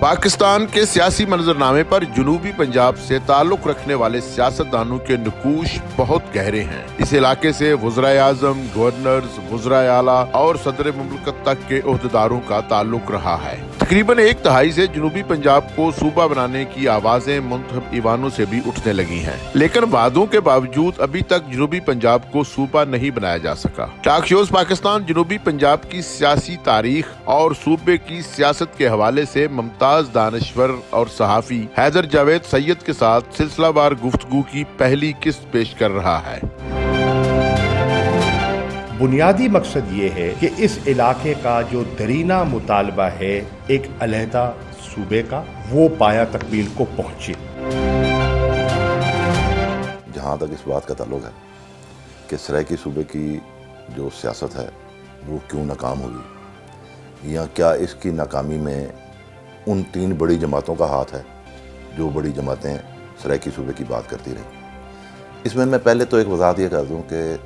पाकिस्तान के सियासी मंजरनामे पर जनूबी पंजाब से ताल्लुक रखने वाले सियासतदानों के नकूश बहुत गहरे हैं। इस इलाके से वज़राए आज़म, गवर्नर्स, वज़राए आला और सदर मुमलकत तक के ओहदेदारों का ताल्लुक रहा है। तकरीबन एक तिहाई से जनूबी पंजाब को सूबा बनाने की आवाजें मुंतखब ईवानों से भी उठने लगी हैं, लेकिन वादों के बावजूद अभी तक जनूबी पंजाब को सूबा नहीं बनाया जा सका। टॉक शोज पाकिस्तान जनूबी पंजाब की सियासी तारीख और सूबे की सियासत के हवाले से मुमताज दानिश्वर और सहाफी हैदर जावेद सैयद के साथ सिलसिलावार गुफ्तगू की पहली किस्त पेश कर रहा है। बुनियादी मकसद ये है कि इस इलाके का जो दरीना मुतालबा है एक अलहदा सूबे का, वो पाया तकमील को पहुंचे। जहाँ तक इस बात का ताल्लुक है कि सराइकी सूबे की जो सियासत है वो क्यों नाकाम होगी, या क्या इसकी नाकामी में उन तीन बड़ी जमातों का हाथ है जो बड़ी जमातें सराइकी सूबे की बात करती रही। इसमें मैं पहले तो एक वजाहत ये कर दूँ कि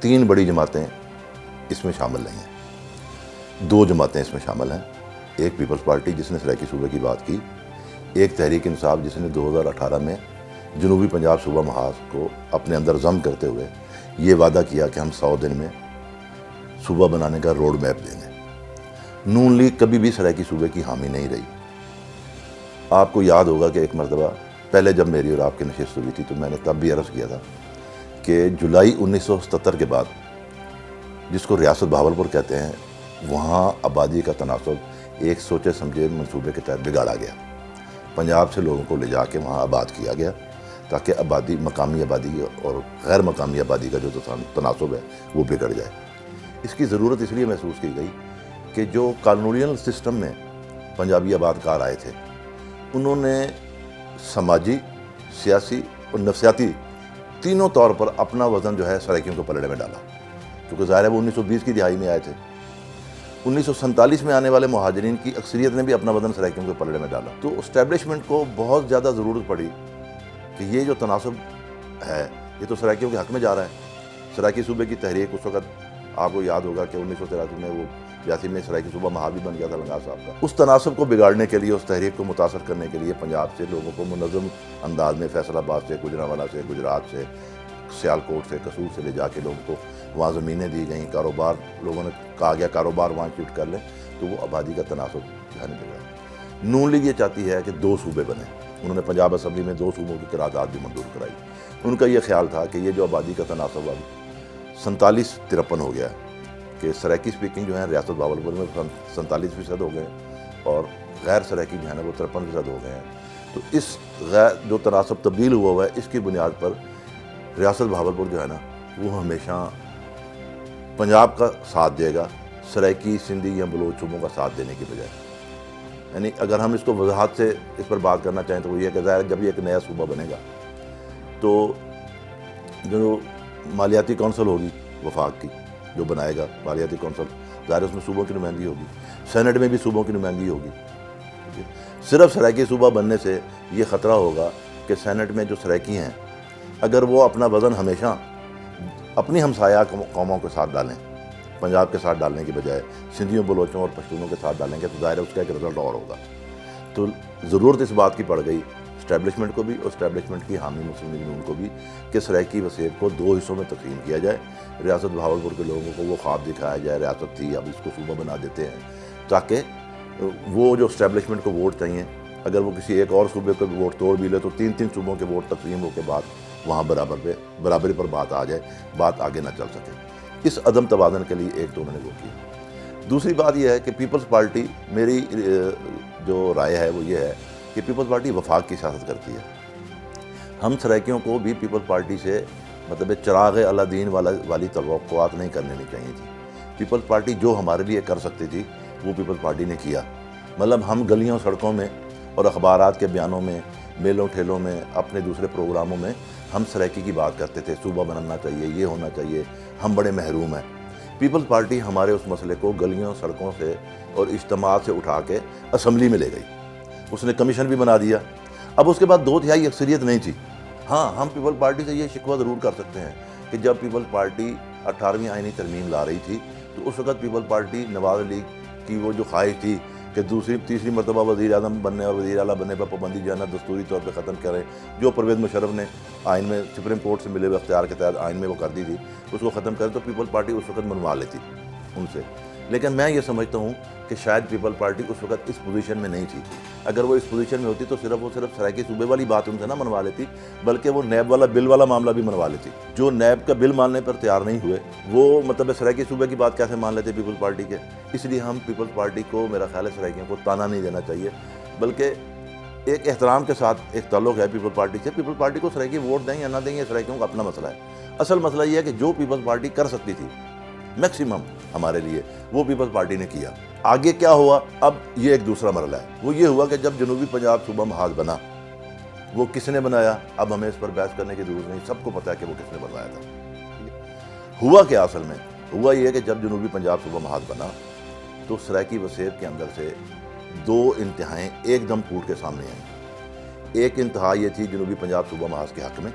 तीन बड़ी जमातें इसमें शामिल नहीं हैं। दो जमातें इसमें शामिल हैं, एक पीपल्स पार्टी जिसने सराइकी सूबे की बात की, एक तहरीक इंसाफ जिसने 2018 में जनूबी पंजाब सूबा महाज को अपने अंदर जम करते हुए ये वादा किया कि हम 100 दिन में सूबा बनाने का रोड मैप देंगे। नून लीग कभी भी सराइकी सूबे की हामी नहीं रही। आपको याद होगा कि एक मरतबा पहले जब मेरी और आपकी नशिस्त हुई थी तो मैंने तब भी अर्ज़ किया था कि जुलाई 1977 के बाद, जिसको रियासत बहावलपुर कहते हैं, वहाँ आबादी का तनासब एक सोचे समझे मंसूबे के तहत बिगाड़ा गया। पंजाब से लोगों को ले जाके वहाँ आबाद किया गया ताकि आबादी, मकामी आबादी और गैर मकामी आबादी का जो तनासब है वो बिगड़ जाए। इसकी ज़रूरत इसलिए महसूस की गई कि जो कॉलोनियल सिस्टम में पंजाबी आबादकार आए थे, उन्होंने समाजी, सियासी और नफसियाती तीनों तौर पर अपना वज़न जो है सराइकियों के पलड़े में डाला, क्योंकि ज़ाहिर है वो 1920 की दिहाई में आए थे। 1947 में आने वाले मुहाजिरीन की अक्सरियत ने भी अपना वज़न सराइकियों के पलड़े में डाला। तो इस्टेब्लिशमेंट को बहुत ज़्यादा ज़रूरत पड़ी कि ये जो तनासब है ये तो सराइकियों के हक़ में जा रहा है। सराइकी सूबे की तहरीक उस वक्त आपको याद होगा कि 1983 में वो 82 में सराइकी सूबा महाज भी बन गया था लंगा साहब का। उस तनासब को बिगाड़ने के लिए, उस तहरीक को मुतासर करने के लिए पंजाब से लोगों को मुनज़्ज़म अंदाज में फैसलाबाद से, गुजरांवाला से, गुजरात से, सियालकोट से, कसूर से ले जाके लोगों को वहाँ ज़मीनें दी गई, कारोबार, लोगों ने कहा गया कारोबार वहाँ शिफ्ट कर लें, तो वो आबादी का तनासब ध्यान बिगड़ा। नून लीग ये चाहती है कि 2 सूबे बने। उन्होंने पंजाब असम्बली में 2 सूबों की करारदाद भी मंजूर कराई। उनका ये ख्याल था कि ये जो आबादी का तनासब अब 47-53 हो गया है कि सराइकी स्पीकिंग जो है रियासत बहावलपुर में 47% हो गए और गैर सराइकी जो है ना वो 53% हो गए हैं। तो इस गैर जो तनासब तब्दील हुआ है, इसकी बुनियाद पर रियासत बहावलपुर जो है ना वो हमेशा पंजाब का साथ देगा, सराइकी, सिंधी या बलोच सूबों का साथ देने की बजाय। यानी अगर हम इसको वजाहत से इस पर बात करना चाहें तो वो ये कि ज़ाहिर जब ये एक नया सूबा बनेगा तो जो मालियाती कौंसल होगी वफाक की, जो बनाएगा मालियाती कौंसल, ज़ाहिर उसमें सूबों की नुमाइंदगी होगी, सेनेट में भी सूबों की नुमाइंदगी होगी। सिर्फ सराइकी सूबा बनने से ये ख़तरा होगा कि सेनेट में जो सराइकी हैं अगर वो अपना वज़न हमेशा अपनी हमसाया कौमों के साथ डालें, पंजाब के साथ डालने की बजाय सिंधियों, बलोचों और पश्तूनों के साथ डालेंगे, तो ज़ाहिर है उसका एक रिज़ल्ट और होगा। तो ज़रूरत इस बात की पड़ गई इस्टेब्लिशमेंट को भी और इस्टेब्लिशमेंट की हामी मुस्लिम लीग नून को भी कि सराइकी वसीयत को 2 हिस्सों में तकसीम किया जाए। रियासत बहावलपुर के लोगों को वो ख्वाब दिखाया जाए, रियासत थी अब इसको सूबा बना देते हैं, ताकि वो जो इस्टेब्लिशमेंट को वोट चाहिए, अगर वो किसी एक और सूबे को वोट तोड़ भी ले तो 3-3 सूबों के वोट तकसीम होने के बाद वहाँ बराबरी पर बात आ जाए, बात आगे ना चल सके। इस अदम तवाज़ुन के लिए एक तो उन्होंने वो किया। दूसरी बात यह है कि पीपल्स पार्टी, मेरी जो राय है वो ये है कि पीपल्स पार्टी वफाक की सियासत करती है। हम सराइकियों को भी पीपल्स पार्टी से मतलब चिराग अलादीन वाली तवक्कुआत नहीं करनी चाहिए थी। पीपल्स पार्टी जो हमारे लिए कर सकती थी वो पीपल्स पार्टी ने किया। मतलब हम गलियों, सड़कों में और अखबारात के बयानों में, मेलों ठेलों में, अपने दूसरे प्रोग्रामों में हम सराइकी की बात करते थे, सूबा बनना चाहिए, ये होना चाहिए, हम बड़े महरूम हैं। पीपल्स पार्टी हमारे उस मसले को गलियों, सड़कों से और इज्तिमात से उठा के असम्बली में ले गई। उसने कमीशन भी बना दिया। अब उसके बाद 2/3 अक्सरियत नहीं थी। हाँ, हम पीपल्स पार्टी से ये शिकवा ज़रूर कर सकते हैं कि जब पीपल्स पार्टी 18वीं आईनी तरमीम ला रही थी तो उस वक्त पीपल्स पार्टी नवाज लीग की वो जो ख्वाहिश थी کہ تیسری مرتبہ وزیر اعظم بننے اور وزیر اعلیٰ بننے پر پابندی جو ہے نا دستوری طور پہ ختم کریں، جو پرویز مشرف نے آئین میں سپریم کورٹ سے ملے ہوئے اختیار کے تحت آئین میں وہ کر دی تھی، اس کو ختم کریں، تو پیپل پارٹی اس وقت منوا لیتی ان سے. لیکن میں یہ سمجھتا ہوں کہ شاید پیپل پارٹی اس وقت اس پوزیشن میں نہیں تھی. اگر وہ اس پوزیشن میں ہوتی تو صرف سرائیکی صوبے والی بات ان سے نہ منوا لیتی، بلکہ وہ نیب والا بل والا معاملہ بھی منوا لیتی. جو نیب کا بل ماننے پر تیار نہیں ہوئے، وہ مطلب سرائیکی صوبے کی بات کیسے مان لیتے پیپل پارٹی کے. اس لیے ہم پیپل پارٹی کو، میرا خیال ہے سرائیکیوں کو تانا نہیں دینا چاہیے، بلکہ ایک احترام کے ساتھ ایک تعلق ہے پیپل پارٹی سے. پیپل پارٹی کو سرائیکی ووٹ دیں یا نہ دیں، یہ سرائیکیوں کا اپنا مسئلہ ہے. اصل مسئلہ یہ ہے کہ جو پیپل پارٹی کر سکتی تھی میکسیمم ہمارے لیے، وہ پیپل پارٹی نے کیا. آگے کیا ہوا اب یہ ایک دوسرا مرحلہ ہے. وہ یہ ہوا کہ جب جنوبی پنجاب صوبہ محاذ بنا، وہ کس نے بنایا اب ہمیں اس پر بحث کرنے کی ضرورت نہیں، سب کو پتہ ہے کہ وہ کس نے بنایا تھا. ہوا کیا اصل میں ہوا یہ کہ جب جنوبی پنجاب صوبہ محاذ بنا تو سرائیکی وسیب کے اندر سے دو انتہائیں ایک دم ٹوٹ کے سامنے آئیں. ایک انتہا یہ تھی جنوبی پنجاب صوبہ محاذ کے حق میں،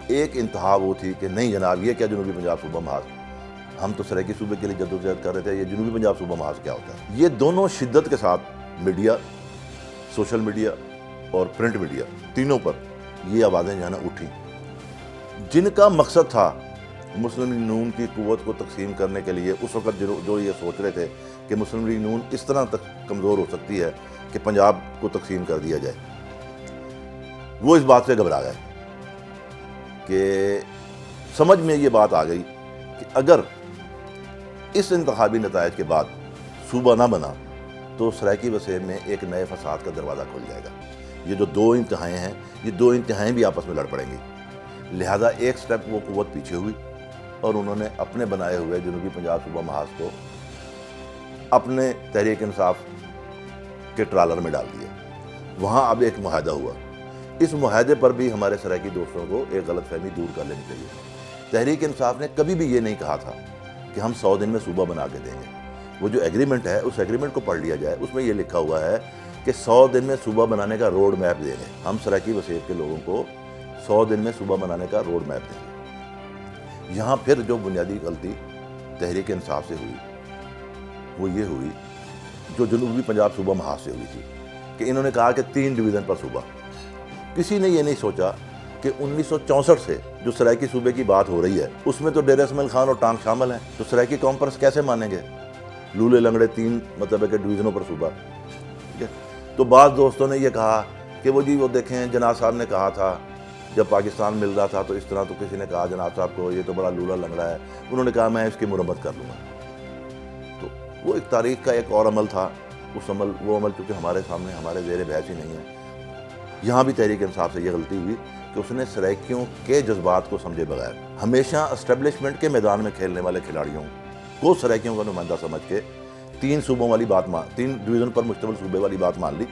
ایک انتہا وہ تھی کہ نہیں جناب یہ کیا جنوبی پنجاب صوبہ محاذ، ہم تو سرائیکی صوبے کے لیے جدوجہد کر رہے تھے، یہ جنوبی پنجاب صوبہ محاذ کیا ہوتا ہے. یہ دونوں شدت کے ساتھ میڈیا، سوشل میڈیا اور پرنٹ میڈیا تینوں پر یہ آوازیں جو ہے نا اٹھیں، جن کا مقصد تھا مسلم لیگ نون کی قوت کو تقسیم کرنے کے لیے. اس وقت جو یہ سوچ رہے تھے کہ مسلم لیگ نون اس طرح تک کمزور ہو سکتی ہے کہ پنجاب کو تقسیم کر دیا جائے، وہ اس بات سے گھبرا گئے کہ سمجھ میں یہ بات آ گئی کہ اگر اس انتخابی نتائج کے بعد صوبہ نہ بنا تو سرائیکی وسیب میں ایک نئے فساد کا دروازہ کھل جائے گا. یہ جو دو انتہائیں ہیں، یہ دو انتہائیں بھی آپس میں لڑ پڑیں گی. لہذا ایک سٹیپ وہ قوت پیچھے ہوئی اور انہوں نے اپنے بنائے ہوئے جنوبی پنجاب صوبہ محاذ کو اپنے تحریک انصاف کے ٹرالر میں ڈال دیا. وہاں اب ایک معاہدہ ہوا. اس معاہدے پر بھی ہمارے سرائیکی دوستوں کو ایک غلط فہمی دور کر لینی چاہیے. تحریک انصاف نے کبھی بھی یہ نہیں کہا تھا کہ ہم 100 دن میں صوبہ بنا کے دیں گے. وہ جو ایگریمنٹ ہے اس ایگریمنٹ کو پڑھ لیا جائے، اس میں یہ لکھا ہوا ہے کہ 100 دن میں صوبہ بنانے کا روڈ میپ دیں گے. ہم سرائیکی وسیب کے لوگوں کو 100 دن میں صوبہ بنانے کا روڈ میپ دیں گے. یہاں پھر جو بنیادی غلطی تحریک انصاف سے ہوئی وہ یہ ہوئی جو جنوبی پنجاب صوبہ محاذ سے ہوئی تھی کہ انہوں نے کہا کہ 3 ڈویژن پر صوبہ. کسی نے یہ نہیں سوچا کہ 1964 سے جو سرائیکی صوبے کی بات ہو رہی ہے اس میں تو ڈیرہ اسماعیل خان اور ٹانک شامل ہیں، تو سرائیکی قوم پر کیسے مانیں گے؟ لولے لنگڑے 3 مطلب ہے کہ ڈویژنوں پر صوبہ. ٹھیک ہے، تو بعض دوستوں نے یہ کہا کہ وہ جی وہ دیکھیں جناب صاحب نے کہا تھا جب پاکستان مل رہا تھا تو اس طرح، تو کسی نے کہا جناب صاحب کو یہ تو بڑا لولا لنگڑا ہے، انہوں نے کہا میں اس کی مرمت کر لوں گا. تو وہ ایک تاریخ کا ایک اور عمل تھا. وہ عمل چونکہ ہمارے سامنے ہمارے زیر بحث ہی نہیں ہے. یہاں بھی تحریک انصاف سے یہ غلطی ہوئی کہ اس نے سرائیکیوں کے جذبات کو سمجھے بغیر ہمیشہ اسٹیبلشمنٹ کے میدان میں کھیلنے والے کھلاڑیوں کو سرائیکیوں کا نمائندہ سمجھ کے 3 صوبوں والی بات 3 ڈویژن پر مشتمل صوبے والی بات مان لی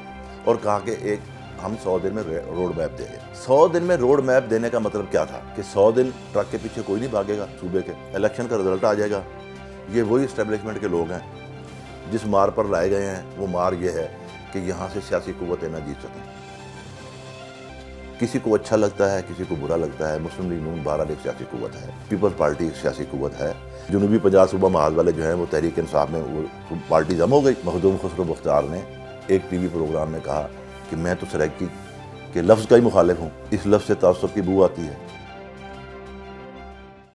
اور کہا کہ ایک ہم 100 دن میں روڈ میپ دیں گے. 100 دن میں روڈ میپ دینے کا مطلب کیا تھا کہ 100 دن ٹرک کے پیچھے کوئی نہیں بھاگے گا صوبے کے، الیکشن کا رزلٹ آ جائے گا. یہ وہی اسٹیبلشمنٹ کے لوگ ہیں جس مار پر لائے گئے ہیں. وہ مار یہ ہے کہ یہاں سے سیاسی قوتیں نہ جیت سکیں. کسی کو اچھا لگتا ہے، کسی کو برا لگتا ہے. مسلم لیگ نون بہرحال ایک سیاسی قوت ہے، پیپلز پارٹی ایک سیاسی قوت ہے. جنوبی پنجاب صوبہ محاذ والے جو ہیں وہ تحریک انصاف میں وہ پارٹی جم ہو گئی. مخدوم خسرو بختیار نے ایک ٹی وی پروگرام میں کہا کہ میں تو سرائیکی کے لفظ کا ہی مخالف ہوں، اس لفظ سے تعصب کی بو آتی ہے.